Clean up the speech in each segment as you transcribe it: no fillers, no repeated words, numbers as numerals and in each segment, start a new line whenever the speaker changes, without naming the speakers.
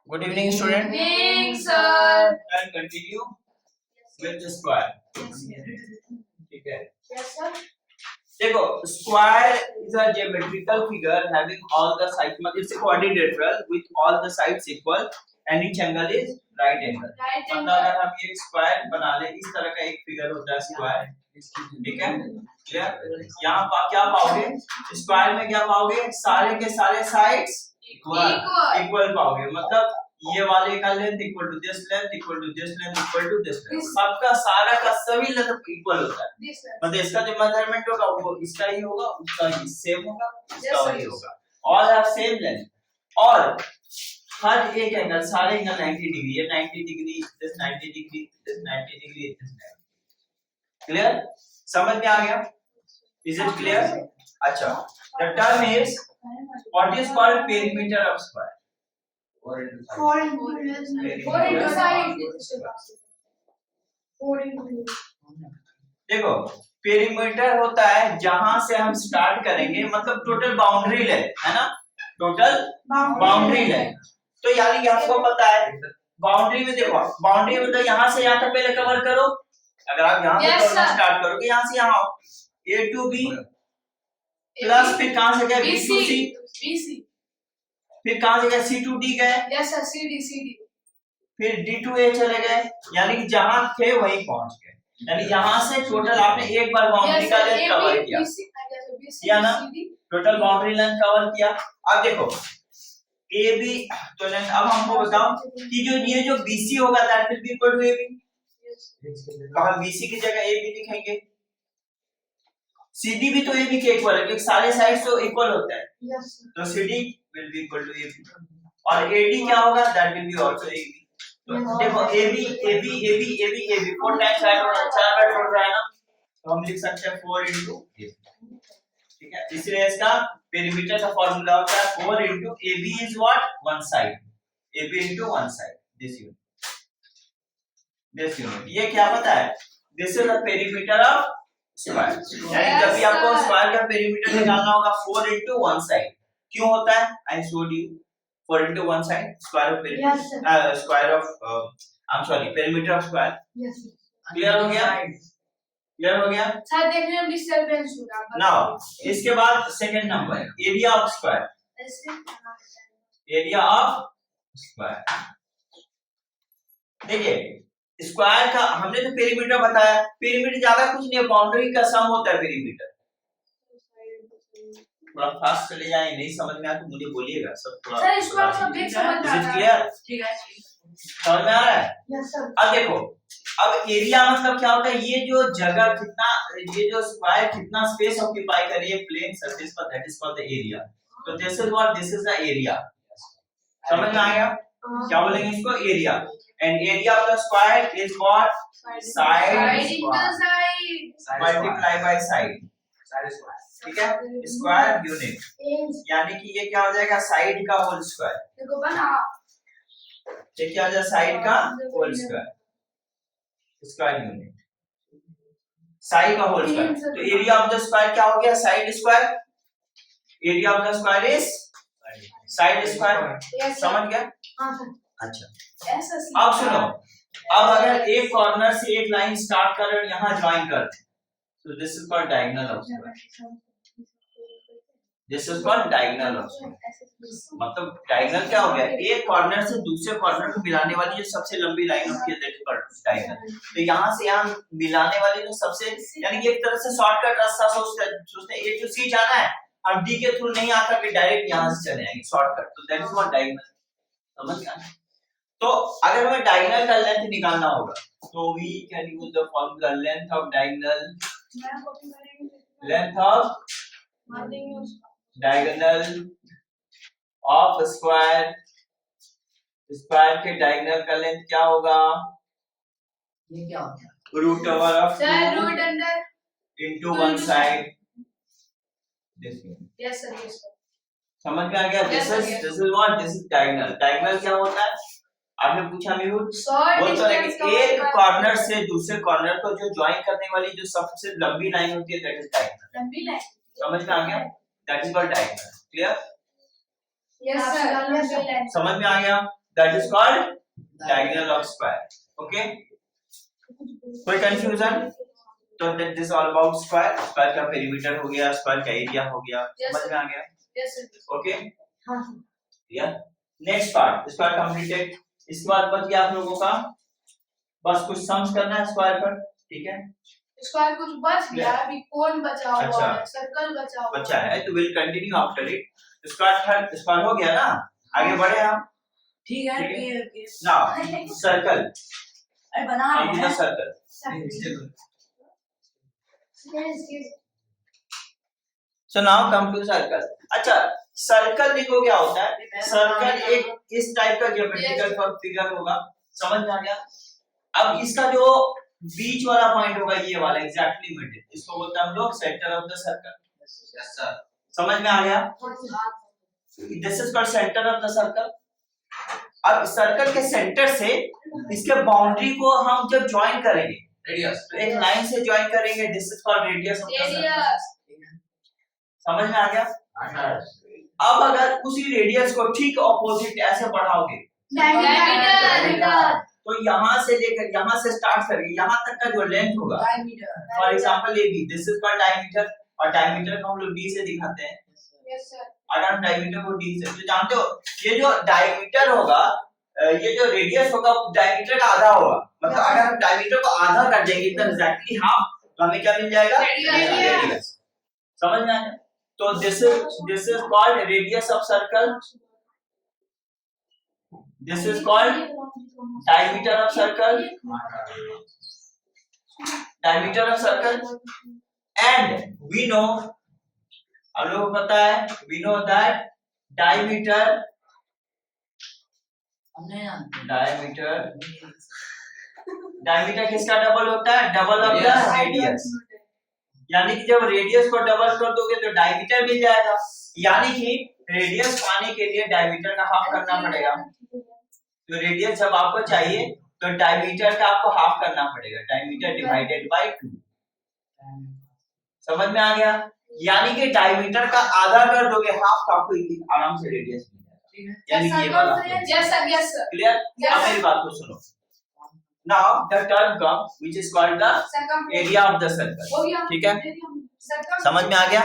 Good evening, student.
Good evening, sir.
I'll continue with the square. ठीक है.
Yes, sir.
देखो, square is a geometrical figure having all the sides. It's a quadrilateral with all the sides equal and each angle is right angle.
Right
मतलब
angle.
अगर हम एक square बना ले, इस तरह का एक फिगर होता है स्क्वायर. ठीक है. क्लियर. यहाँ क्या पाओगे? स्क्वायर में क्या पाओगे? सारे के सारे साइड्स इक्वल पाओगे. मतलब ये वाले का length equal to this length equal to this length equal to this length. सबका सारा का सभी लेंथ इक्वल होता है. मतलब इसका जो मेजरमेंट होगा वो इसका ही होगा, उसका ही सेम होगा, इसका वही होगा. ऑल हैव सेम लेंथ और हर एक एंगल, सारे एंगल 90 डिग्री. ये 90 degree, this 90 degree, this 90 degree, this 90. Clear? समझ में आ गया? Is it clear? अच्छा. The term is what is called perimeter of square.
4 into side.
देखो, पेरीमीटर होता है जहां से हम स्टार्ट करेंगे, मतलब टोटल बाउंड्री लेंथ है ना. Total boundary length. तो यानी कि आपको पता है बाउंड्री में, देखो बाउंड्री में तो यहाँ से यहाँ तक पहले कवर करो. अगर आप यहाँ से करना स्टार्ट करोगे, यहाँ से यहाँ A to B प्लस फिर कहाँ से गए B to C, फिर कहाँ से गए C to D गए.
Yes, sir. CD.
फिर D to A चले गए. यानी कि जहां थे वहीं पहुंच गए. यानी यहाँ से टोटल आपने एक बार बाउंड्री का लेंथ कवर किया. किया ना? टोटल बाउंड्री लेंथ कवर किया. अब देखो AB तो लेंथ. अब हमको बताओ कि ये जो BC होगा that will be equal to AB. तो हम BC की जगह AB लिखेंगे. CD भी तो AB के इक्वल है क्योंकि सारे साइड्स तो इक्वल होता है. तो CD will be equal to AB और AD क्या होगा? That will be also AB. तो देखो AB 4 टाइम्स ऐड हो रहा है, 4 बार जोड़ रहा है ना, तो हम लिख सकते हैं 4 into AB. ठीक है. इसलिए इसका पेरीमीटर का फॉर्मूला होता है 4 into AB is what? One side. AB into one side. This unit. ये क्या पता है? This is the perimeter of square. यानी जब भी आपको स्क्वायर का पेरीमीटर निकालना होगा 4 into one side. क्यों होता है? I showed you 4 into one side square of perimeter. Square of I'm sorry, perimeter of square.
Yes.
Clear हो गया? क्लियर हो गया?
सर देखने में डिस्टरबेंस हो रहा है.
नाउ इसके बाद second number area of square. Area of square. देखिए स्क्वायर का हमने तो पेरीमीटर बताया. पेरीमीटर ज्यादा कुछ नहीं है, बाउंड्री का सम होता है पेरीमीटर. थोड़ा फास्ट चले जाए, नहीं समझ में आया तो मुझे बोलिएगा. सब थोड़ा
सर इसको आप सब्जेक्ट समझ में आता है.
क्लियर?
ठीक है.
समझ में आ रहा है?
Yes sir.
अब देखो, अब एरिया मतलब क्या होता है? ये जो जगह कितना, ये जो स्क्वायर कितना स्पेस ऑक्यूपाई कर रही है प्लेन सरफेस पर, that is called the area. तो this is what, this is the area. समझ में आया? क्या बोलेंगे इसको? Area. And area of the square is what? Side multiply by side. ठीक है. स्क्वायर यूनिट यानी कि ये क्या हो जाएगा? साइड का होल स्क्वायर.
देखो बना.
ये क्या हो जाएगा? साइड का whole square. Square unit side का होल स्क्वायर. तो एरिया ऑफ द स्क्वायर क्या हो गया? Side square. Area of the square is side square. समझ गया?
हां सर.
अच्छा. अब सुनो, अब अगर एक कॉर्नर से एक लाइन स्टार्ट कर और यहां ज्वाइन कर, तो this is called diagonal of square. This is called diagonal of square. मतलब डायगोनल क्या हो गया? एक कॉर्नर से दूसरे कॉर्नर को मिलाने वाली जो सबसे लंबी लाइन होती है दैट इज कॉल्ड डायगोनल. तो यहां से यहां मिलाने वाली जो सबसे, यानी कि एक तरह से शॉर्टकट रास्ता सोचते हैं ए टू सी जाना है, अब डी के थ्रू नहीं आता कि डायरेक्ट यहां से चले जाएंगे शॉर्टकट. तो दैट इज कॉल्ड डायगोनल. समझ गया? तो अगर हमें डायगोनल का लेंथ निकालना होगा तो we can use the formula length of diagonal. Length of diagonal of square. Square के डायगोनल का लेंथ क्या होगा?
ये क्या होता है?
Root over of
sir root under
into one side.
Yes sir.
समझ में आ गया? This is what? This is diagonal. Diagonal क्या होता है? आपने पूछा मेहुल, वो तो है कि एक कॉर्नर से दूसरे कॉर्नर को जो ज्वाइन करने वाली जो सबसे लंबी लाइन होती है दैट इज डायगोनल.
लंबी लाइन.
समझ में आ गया? That is called diagonal. Clear?
Yes sir.
समझ में आ गया? That is called diagonal of square. Okay, कोई कंफ्यूजन? तो this is all about square. Square का पेरीमीटर हो गया, स्क्वायर का एरिया हो गया, समझ में आ गया?
Yes, sir.
ओके,
हाँ
या नेक्स्ट पार्ट स्क्वायर कंप्लीटेड. इसके बाद बच गया आप लोगों का बस कुछ सम्स करना है स्क्वायर पर. ठीक है,
स्क्वायर कुछ बच गया, अभी कोन बचा हुआ
अच्छा.
है, सर्कल बचा हुआ
बच्चा है तो will continue after it. Square हो गया ना, आगे बढ़े हम.
ठीक है.
ठीक है.
ये
नाउ सर्कल,
अरे बना रहे हैं.
Circle.
Yes, yes.
So now come to circle. अच्छा, सर्कल देखो क्या होता है. सर्कल एक इस टाइप का ज्योमेट्रिकल फिगर होगा, समझ में आ गया? अब इसका जो बीच वाला पॉइंट होगा ये वाला एग्जैक्टली मिडिल, इसको बोलते हैं हम लोग centre of the circle. Yes sir, समझ में आ गया? This is called centre of the circle. अब सर्कल के सेंटर से इसके बाउंड्री को हम जब ज्वाइन करेंगे, रेडियस, तो एक लाइन से ज्वाइन करेंगे, this is called radius of the circle.
Radius.
समझ में आ गया? अब अगर उसी रेडियस को ठीक ऑपोजिट ऐसे बढ़ाओगे
Diameter.
तो यहाँ से लेकर यहाँ से स्टार्ट करके यहाँ तक का जो लेंथ होगा, for example A B, this is called diameter. और डायमीटर को हम लोग डी से दिखाते हैं.
Yes, sir.
अगर हम डायमीटर को डी से, तो जानते हो ये जो डायमीटर होगा, ये जो रेडियस होगा डायमीटर का आधा होगा. मतलब अगर हम डायमीटर को आधा कर देंगे एकदम एग्जैक्टली हाफ, तो हमें क्या मिल जाएगा? रेडियस. समझ में आया? तो this is called radius of circle. This is called diameter of circle. Diameter of circle. And we know, हम लोग को पता है, we know that diameter किसका डबल होता है? Double of the radius. यानी कि जब रेडियस को डबल कर दोगे तो डायमीटर मिल जाएगा. यानी कि रेडियस पाने के लिए डायमीटर का हाफ करना पड़ेगा. तो रेडियस जब आपको चाहिए तो डायमीटर का आपको हाफ करना पड़ेगा. Diameter divided by 2. समझ में आ गया? यानी कि डायमीटर का आधा कर दोगे हाफ, तो आपको आराम से रेडियस मिल जाएगा. यानी कि ये वाला.
Yes, sir. Yes, sir.
Clear? अब मेरी बात को सुनो. Now the term come which is called the
Circumference.
Area of the circle. ठीक है,
Circumference.
समझ में आ गया?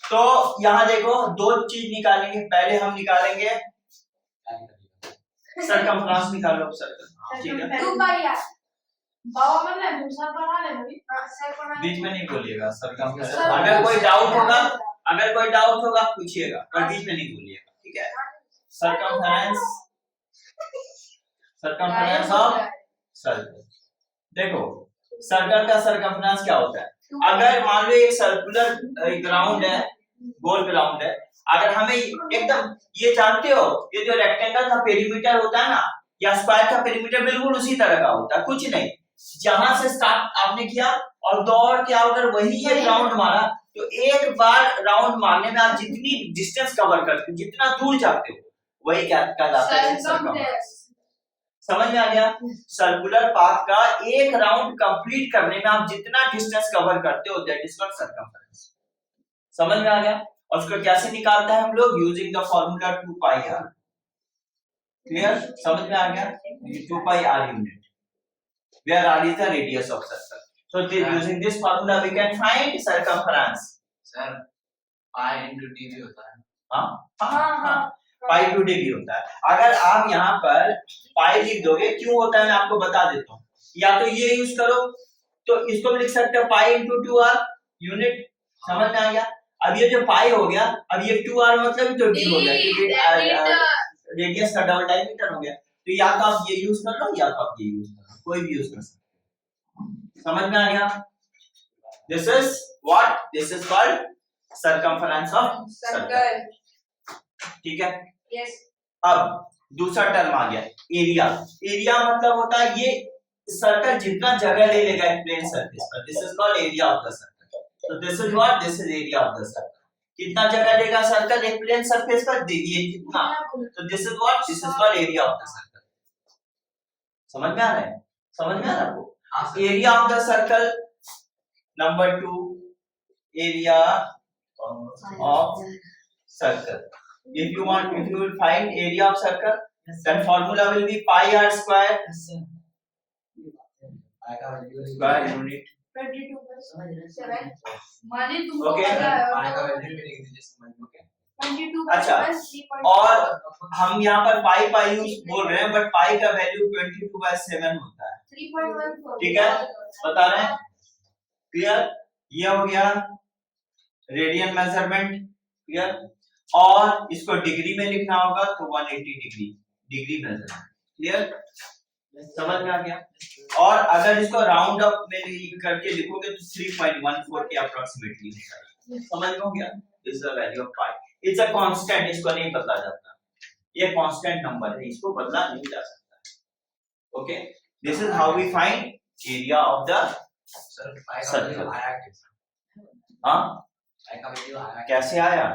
तो यहाँ देखो दो चीज निकालेंगे. पहले हम निकालेंगे सरकमफ्रेंस निकालो सर्कल. ठीक है,
तू पाया बाबा मन ने दूसरा पढ़ा ले अभी.
बीच में नहीं बोलिएगा सरकमफ्रेंस. अगर कोई डाउट होगा पूछिएगा, पर बीच में नहीं बोलिएगा. ठीक है, सरकमफ्रेंस ऑफ सर्कल. देखो सर्कल का सरकमफ्रेंस क्या होता है? अगर मान लो एक सर्कुलर ग्राउंड है, गोल ग्राउंड है, अगर हमें एकदम, ये जानते हो ये जो रेक्टेंगल का पेरीमीटर होता है ना, या स्क्वायर का पेरीमीटर बिल्कुल उसी तरह का होता है. कुछ नहीं, जहां से स्टार्ट आपने किया और दौड़ के अगर वही एक राउंड मारा, तो एक बार राउंड मारने में आप जितनी डिस्टेंस कवर करते हो, जितना दूर जाते हो, वही क्या कहलाता है? सरकमफ्रेंस. समझ में आ गया? सर्कुलर पाथ का एक राउंड कंप्लीट करने में आप जितना डिस्टेंस कवर करते हो, दैट इज कॉल्ड सर्कमफ्रेंस. समझ में आ गया? और उसको कैसे निकालता है हम लोग? Using the formula 2 pi r. Clear? समझ में आ गया? 2 पाई r unit, where r is the radius of circle. So using this formula we can find circumference.
Sir pi into d भी होता है.
हाँ, पाई टू डी भी होता है. अगर आप यहाँ पर पाई लिख दोगे, क्यों होता है मैं आपको बता देता हूँ. या तो ये यूज करो, तो इसको भी लिख सकते हो पाई into 2r यूनिट. समझ में आ गया? अब ये जो पाई हो गया, अब ये 2r मतलब तो d हो गया, क्योंकि रेडियस का डबल डायमीटर हो गया. तो या तो आप ये यूज कर लो, या तो आप ये यूज कर लो, कोई भी यूज कर सकते हो. समझ में आ गया? This is what? This is called circumference of circle. ठीक है.
Yes.
अब दूसरा टर्म आ गया एरिया. एरिया मतलब होता है ये सर्कल जितना जगह ले लेगा एक प्लेन सरफेस पर, this is called area of the circle. तो this is what? This is area of the circle. कितना जगह लेगा सर्कल एक प्लेन सरफेस पर? देखिए कितना. तो this is what? This is called area of the circle. समझ में आ रहा है? समझ में आ रहा है आपको? Area of the circle. Number 2, area of circle. if you will find area of circle, then formula will be pi r square.
पाई का वैल्यू
Square unit.
22/7 माने तुमको
Okay.
पता है
पाई का वैल्यू भी लिख दीजिए समझ लो क्या
22
अच्छा, और हम यहाँ पर पाई पाई यूज बोल रहे हैं, बट पाई का वैल्यू 22/7 होता है।
3.14
ठीक है, बता रहे हैं, क्लियर? ये हो गया रेडियन मेजरमेंट, क्लियर? और इसको डिग्री में लिखना होगा तो 180 डिग्री मेजरमेंट, क्लियर? समझ में आ गया? और अगर इसको राउंड अप में करके लिखोगे तो 3.14 के अप्रोक्सीमेटली होता है। समझ में हो गया? This is the value of pi. It's a constant, इसको नहीं बदला जाता, ये कांस्टेंट नंबर है, इसको बदला नहीं जा सकता। Okay, this is how we find area of the
sir pi का वैल्यू आया कैसे
हां
पाई का वैल्यू आया
कैसे आया?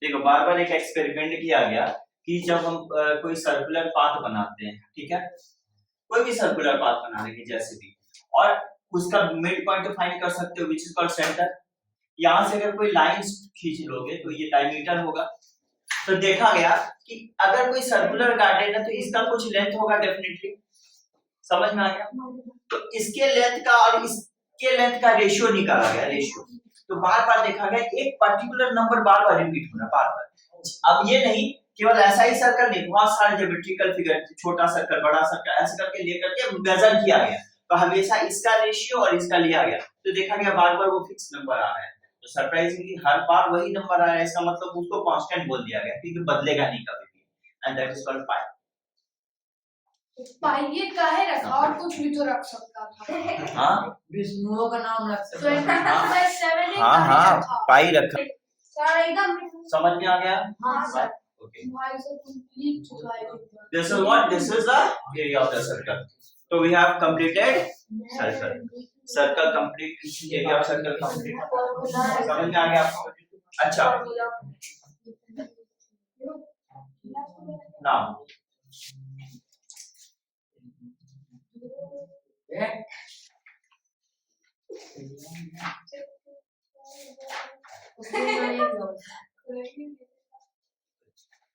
देखो, बार बार एक एक्सपेरिमेंट किया गया कि जब हम कोई सर्कुलर पाथ बनाते हैं, ठीक है, कोई भी सर्कुलर पाथ बना लेंगे जैसे भी, और उसका मिड पॉइंट फाइंड कर सकते हो, विच इज कॉल्ड सेंटर। यहां से अगर कोई लाइंस खींच लोगे तो ये डायमीटर होगा। तो देखा गया कि अगर कोई सर्कुलर गार्डन है तो इसका कुछ लेंथ होगा डेफिनेटली। समझ में आ गया? तो इसके लेंथ का और इसके लेंथ का रेशियो निकाला गया, रेशियो। तो बार बार देखा गया एक पर्टिकुलर नंबर बार बार रिपीट हो रहा, बार बार। अब ये नहीं केवल ऐसा ही सर्कल नहीं, बहुत सारे ज्योमेट्रिकल फिगर, छोटा सर्कल बड़ा सर्कल ऐसे करके लेकर के मेजर किया गया, तो हमेशा इसका रेशियो और इसका लिया गया, तो देखा गया बार बार वो फिक्स नंबर आ रहा है। तो सरप्राइजिंगली हर बार वही नंबर आ रहा है, इसका मतलब उसको कांस्टेंट बोल दिया गया क्योंकि बदलेगा नहीं कभी भी, एंड दैट इज कॉल्ड पाई।
पाई का है रखा और कुछ भी तो रख सकता था।
हां,
विष्णुओं का नाम रख सकते हैं।
22/7
हां पाई रखा।
सर एकदम
समझ में आ गया?
हां सर,
ओके,
भाई से कंप्लीट चुका है।
this is what, this is the area of the circle. So we have completed circle complete, area of circle complete। समझ में आ गया आपको? अच्छा, now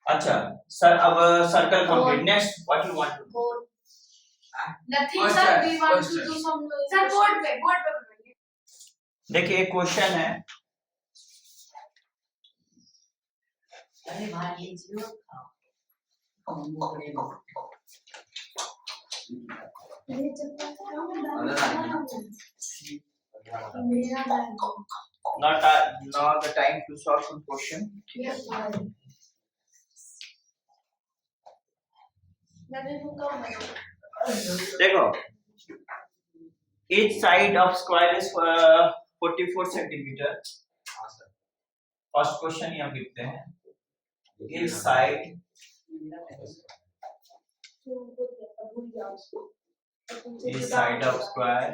अच्छा सर, अब circle complete. Next what you want to do?
Nothing sir, we want to do some sir board पे बनाइए।
देखिए एक क्वेश्चन है,
अरे भाई ये जियो था हम बोलेंगे
not the time to solve some question। देखो, each side of square is 44 centimeter। First question ही हम लिखते हैं, each side of square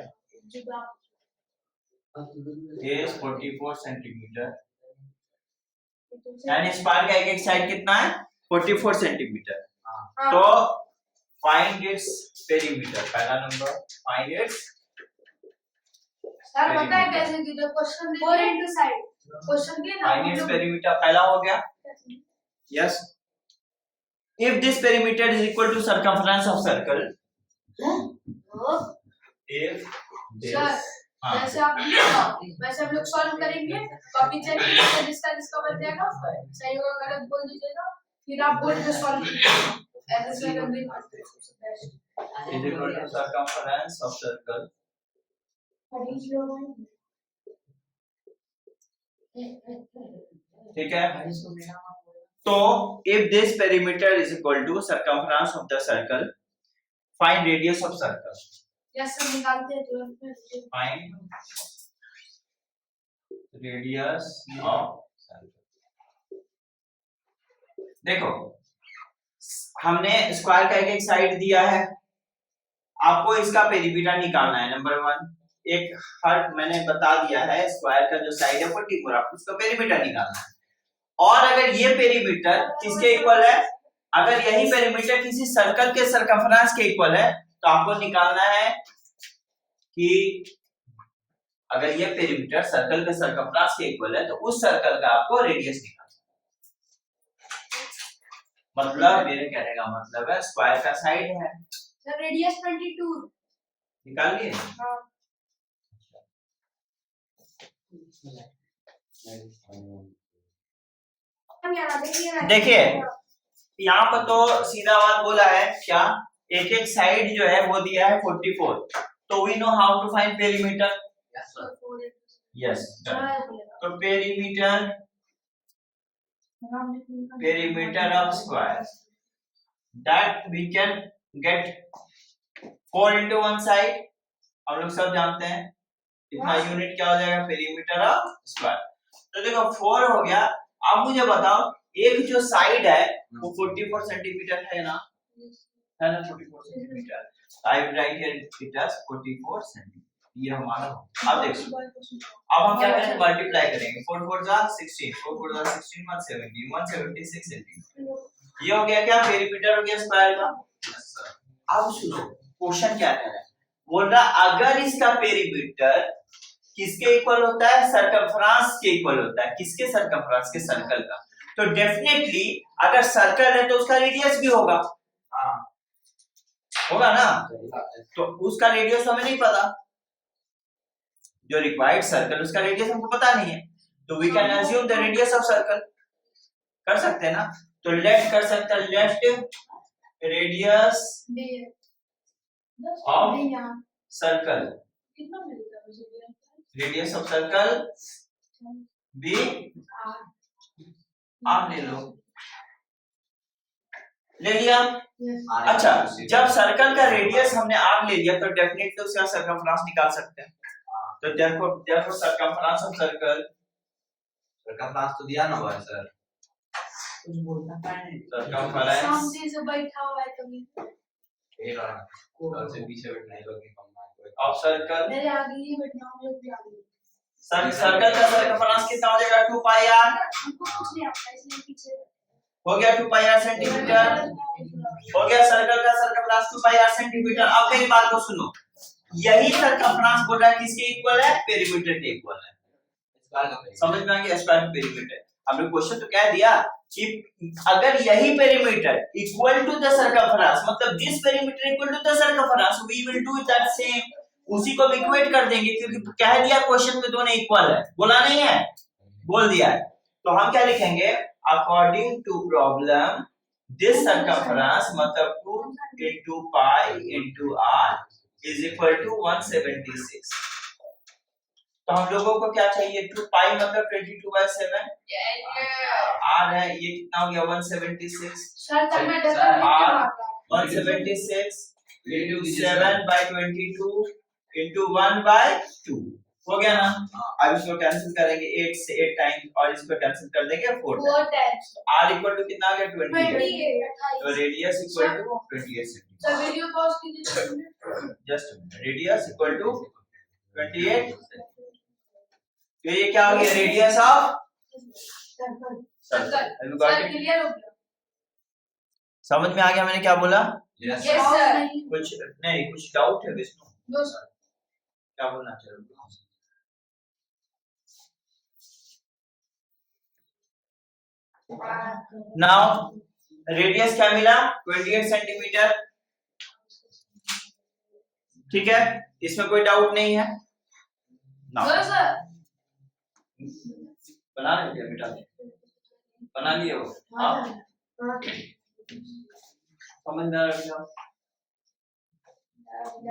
is 44 centimeter, यानी स्क्वायर का एक साइड कितना है? 44 सेंटीमीटर। तो फाइंड इट्स पेरीमीटर, पहला नंबर फाइंड इट्स।
सर पता है कैसे की तो क्वेश्चन दे 4 इनटू साइड क्वेश्चन के ना
फाइंड इट्स पेरीमीटर पहला हो गया। Yes, if this perimeter is equal to circumference of circle, if this
जैसे आप वैसे हम लोग सॉल्व करेंगे, कॉपी चेक करेंगे, जिसका बच जाएगा सही होगा, गलत बोल दीजिएगा, फिर आप बोर्ड पे सॉल्व कीजिएगा। ऐसे कर देंगे
is equal to circumference of circle। ठीक है, तो if this perimeter is equal to circumference of the circle, find radius of circle।
Yes sir, निकालते हैं तुरंत।
find radius of circle। देखो, हमने स्क्वायर का एक साइड दिया है, आपको इसका पेरीमीटर निकालना है। नंबर 1, एक हर मैंने बता दिया है, स्क्वायर का जो साइड है 44, आपको उसका पेरीमीटर निकालना है। और अगर ये पेरीमीटर किसके इक्वल है, अगर यही पेरीमीटर किसी सर्कल के सर्कमफरेंस के इक्वल है, तो आपको निकालना है कि अगर ये पेरीमीटर सर्कल के सर्कमफरेंस के इक्वल है तो उस सर्कल का आपको रेडियस निकालना है। मतलब मेरे कहने का मतलब है स्क्वायर का साइड है।
Sir radius 22।
निकाल लिए?
हाँ। हम यहाँ देखिए
देखिए यहाँ पर तो सीधा बात बोला है क्या, एक एक साइड जो है वो दिया है 44, तो we know how to find perimeter.
Yes, sir.
Yes, तो perimeter of square that we can get 4 into 1 side, हम लोग सब जानते हैं इतना यूनिट क्या हो जाएगा पेरीमीटर ऑफ स्क्वायर। तो देखो 4 हो गया। अब मुझे बताओ एक जो साइड है वो 44 सेंटीमीटर है ना, 44 centimeter. I will write here it as 44 centimeter, ये हमारा हो। अब देखो अब हम क्या करेंगे, मल्टीप्लाई करेंगे। 4 4 जा 16, 4 4 जा 16, 170, 176 सेंटीमीटर। ये हो गया क्या, पेरीमीटर हो गया स्क्वायर का।
Yes, sir.
अब सुनो क्वेश्चन क्या कह रहा है, बोल रहा अगर इसका पेरीमीटर किसके इक्वल होता है, सर्कमफ्रेंस के इक्वल होता है। किसके? सर्कमफ्रेंस के, सर्कल का। तो डेफिनेटली अगर सर्कल है तो उसका रेडियस भी होगा,
हाँ,
होगा ना।
सही बात है।
तो उसका रेडियस हमें नहीं पता, जो रिक्वायर्ड सर्कल उसका रेडियस हमको पता नहीं है, तो we can assume the radius of circle. कर सकते हैं ना, तो लेट कर सकते हैं, लेट रेडियस ऑफ सर्कल,
कितना मिलता है मुझे?
रेडियस ऑफ सर्कल बी आप ले लो, ले लिया। अच्छा, जब सर्कल का रेडियस हमने आर ले लिया तो डेफिनेटली उसका सर्कमफ्रेंस निकाल सकते हैं। तो therefore circumference of circle,
circumference तो दिया ना हुआ है सर।
कुछ बोलना पाए
सर्कमफ्रेंस
सामने से बैठा हुआ है तभी
एक और से पीछे बैठना है लोग कम
ऑफ सर्कल,
मेरे आगे ही बैठना, हम लोग भी आगे।
सर्कल का सर्कमफ्रेंस कितना हो जाएगा, 2 पाई आर।
हमको कुछ नहीं आता इसलिए पीछे
हो गया 2 पाई आर सेंटीमीटर, हो गया सर्कल का सर्कमफ्रेंस 2 पाई आर सेंटीमीटर। अब मेरी बात को सुनो, यही सर्कमफ्रेंस बोल रहा है किसके इक्वल है, पेरीमीटर के इक्वल है।
स्क्वायर का
समझ में आ गया, स्क्वायर पेरीमीटर। हमने क्वेश्चन तो क्या दिया कि अगर यही perimeter equal to the circumference, मतलब this perimeter equal to the circumference, we will do that same, उसी को इक्वेट कर देंगे, क्योंकि कह दिया क्वेश्चन में दोनों इक्वल है, बोला नहीं है, बोल दिया है। तो हम क्या लिखेंगे, according to problem this circumference मतलब 2 into pi into r is equal to 176। तो हम लोगों को क्या चाहिए, 2 पाई मतलब 22/7, r है ये कितना हो गया 176,
सर तब मैं डर
R 176 into 7/22 into 1/2 हो गया ना। अब इसको कैंसिल करेंगे 8 से 8 टाइम्स और इसको कैंसिल कर देंगे 4 टाइम्स। r इक्वल टू कितना आ गया 28, तो radius equal to 28 centimeter.
Sir video pause कीजिए
जस्ट रेडियस इक्वल टू 28, तो ये क्या हो गया, radius of circle.
Sir clear हो गया?
समझ में आ गया मैंने क्या बोला?
Yes
yes sir.
कुछ नहीं, कुछ डाउट है विष्णु,
नो सर।
क्या बोलना चाह रहे हो? नाउ रेडियस क्या मिला, 28 सेंटीमीटर, ठीक है, इसमें कोई डाउट नहीं है।
No sir.
बना लिया बेटा, बना लिए हो आप, समझ में आ रहा है?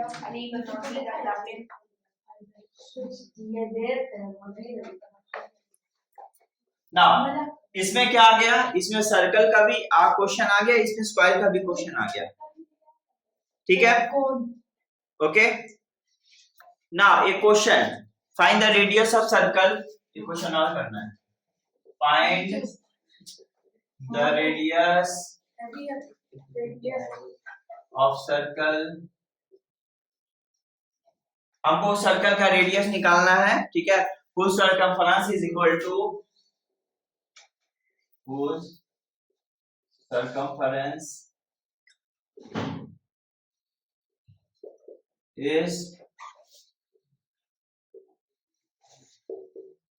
खाली बता ले आपने ये देर
ना इसमें क्या आ गया, इसमें सर्कल का भी क्वेश्चन आ गया, इसमें स्क्वायर का भी क्वेश्चन आ गया, ठीक है, okay. Now A question, find the radius of circle, ये क्वेश्चन और करना है, find the radius of circle, हमको सर्कल का रेडियस निकालना है, ठीक है, whose circumference is equal to, whose circumference is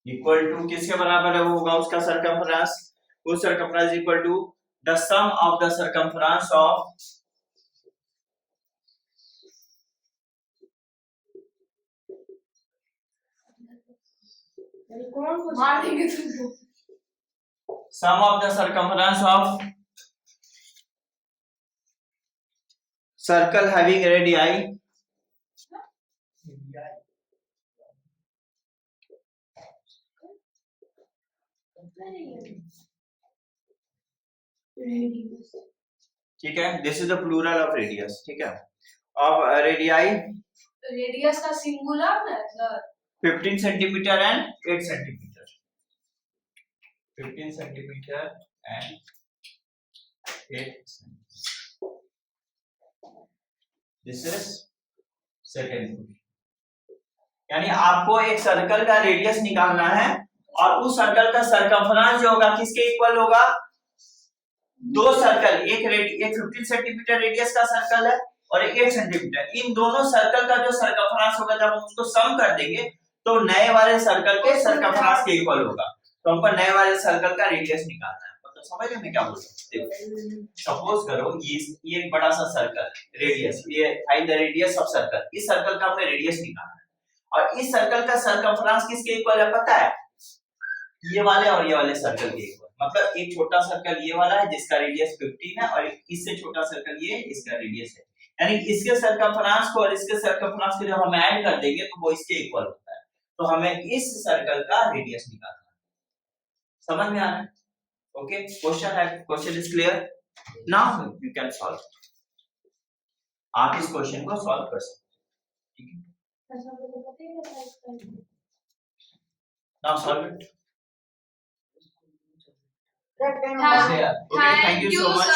equal to, किसके बराबर है होगा उसका circumference, whose circumference is equal to the sum of the circumference of
मार देंगे तुमको।
sum of the circumference of circle having radii ठीक है, this is the plural of radius, ठीक है, ऑफ रेडियाई
रेडियस का सिंगुलर ना sir
15 centimeter and 8 centimeter, 15 centimeter and 8 centimeter. This is second, यानी आपको एक सर्कल का रेडियस निकालना है और उस सर्कल का सरकमफ्रेंस जो होगा किसके इक्वल होगा, दो सर्कल, एक 15 सेंटीमीटर रेडियस का सर्कल है और एक 8 सेंटीमीटर, इन दोनों सर्कल का जो सरकमफ्रेंस होगा जब हम उसको सम कर देंगे तो नए वाले सर्कल के सरकमफ्रेंस के इक्वल होगा। तो हमको नए वाले सर्कल का रेडियस निकालना है, मतलब समझ रहे मैं क्या बोल रहा हूं। सपोज करो ये एक बड़ा सा सर्कल रेडियस, ये find the radius of circle, इस सर्कल का हमें रेडियस निकालना है और इस सर्कल का सरकमफ्रेंस किसके इक्वल है पता है, ये वाले और ये वाले सर्कल के इक्वल। मतलब एक छोटा सर्कल ये वाला है जिसका रेडियस 15 है और इससे छोटा सर्कल ये इसका रेडियस है, यानी इसके सरकमफ्रेंस को और इसके सरकमफ्रेंस को जब हम ऐड कर देंगे तो वो इसके इक्वल होता है। तो हमें इस सर्कल का रेडियस निकालना है, समझ में आ रहा है? Okay, question is clear, now you can solve, आप इस क्वेश्चन को सॉल्व कर सकते हैं, ठीक है, now solve it.
Thank
Okay, thank you so much.